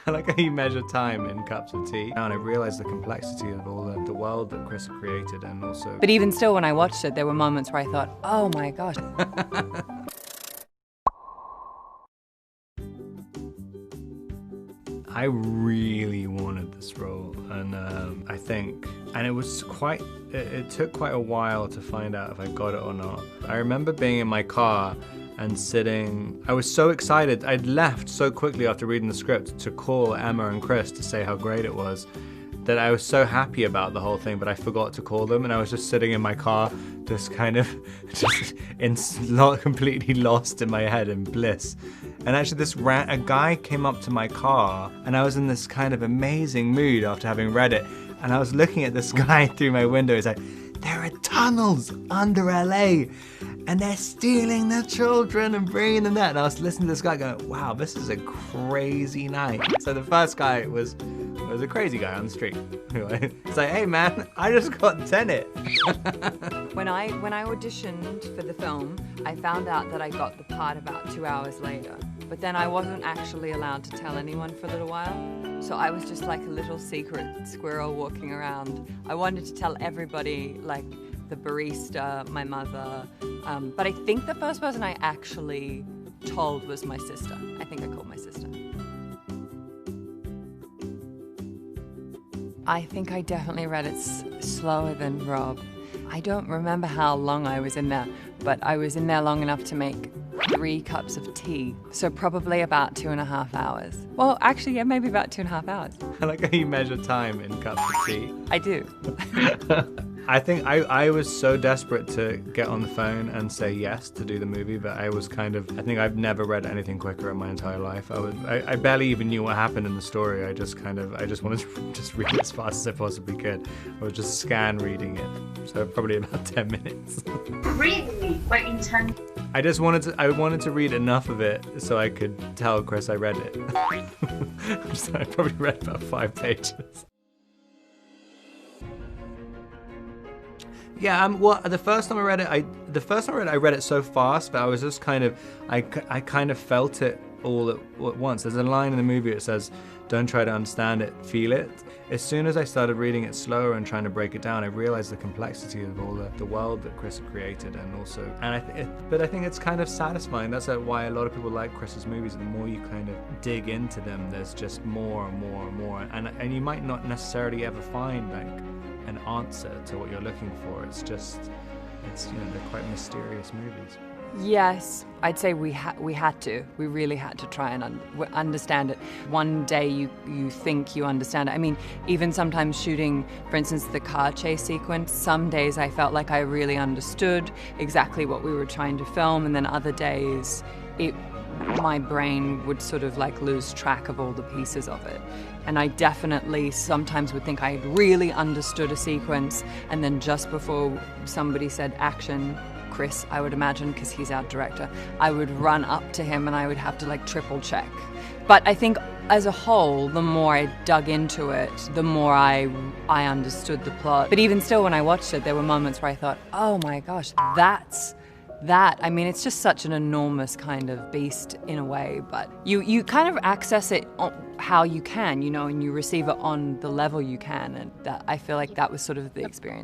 I like how you measure time in cups of tea. And I realized the complexity of all the world that Chris created, and also... But even still, when I watched it, there were moments where I thought, oh my gosh. I really wanted this role, and I think, and it took quite a while to find out if I got it or not. I remember being in my car and sitting, I was so excited. I'd left so quickly after reading the script to call Emma and Chris to say how great it was, that I was so happy about the whole thing, but I forgot to call them, and I was just sitting in my car, just kind of completely lost in my head in bliss. And actually a guy came up to my car, and I was in this kind of amazing mood after having read it, and I was looking at this guy through my window. He's like, there are tunnels under LA, and they're stealing the children and bringing them there. And I was listening to this guy going, wow, this is a crazy night. So the first guy was a crazy guy on the street. It's like, hey man, I just got Tenet. When I auditioned for the film, I found out that I got the part about 2 hours later. But then I wasn't actually allowed to tell anyone for a little while. So I was just like a little secret squirrel walking around. I wanted to tell everybody, like the barista, my mother. But I think the first person I actually told was my sister. I think I called my sister. I think I definitely read it slower than Rob. I don't remember how long I was in there, but I was in there long enough to make 3 cups of tea. So probably about 2.5 hours. Well, actually, yeah, maybe about 2.5 hours. I like how you measure time in cups of tea. I do. I think I was so desperate to get on the phone and say yes to do the movie, but I was kind of, I think I've never read anything quicker in my entire life. I barely even knew what happened in the story. I just wanted to just read it as fast as I possibly could. I would just scan reading it. So probably about 10 minutes. Really? Quite intense. I wanted to read enough of it so I could tell Chris I read it. So I probably read about 5 pages. Yeah, well, the first time I read it, I read it so fast, but I was just kind of, I kind of felt it all at once. There's a line in the movie that says, don't try to understand it, feel it. As soon as I started reading it slower and trying to break it down, I realized the complexity of all the world that Chris created, and also, but I think it's kind of satisfying. That's why a lot of people like Chris's movies. The more you kind of dig into them, there's just more and more and more, and you might not necessarily ever find like an answer to what you're looking for. It's just, they're quite mysterious movies. Yes, I'd say we really had to try and understand it. One day you think you understand it. I mean, even sometimes shooting, for instance, the car chase sequence, some days I felt like I really understood exactly what we were trying to film, and then other days my brain would sort of like lose track of all the pieces of it. And I definitely sometimes would think I had really understood a sequence, and then just before somebody said action, Chris, I would imagine, because he's our director, I would run up to him and I would have to like triple check. But I think as a whole, the more I dug into it, the more I understood the plot. But even still, when I watched it, there were moments where I thought, oh my gosh, that's that. I mean, it's just such an enormous kind of beast in a way, but you kind of access it how you can, and you receive it on the level you can, and that, I feel like that was sort of the experience.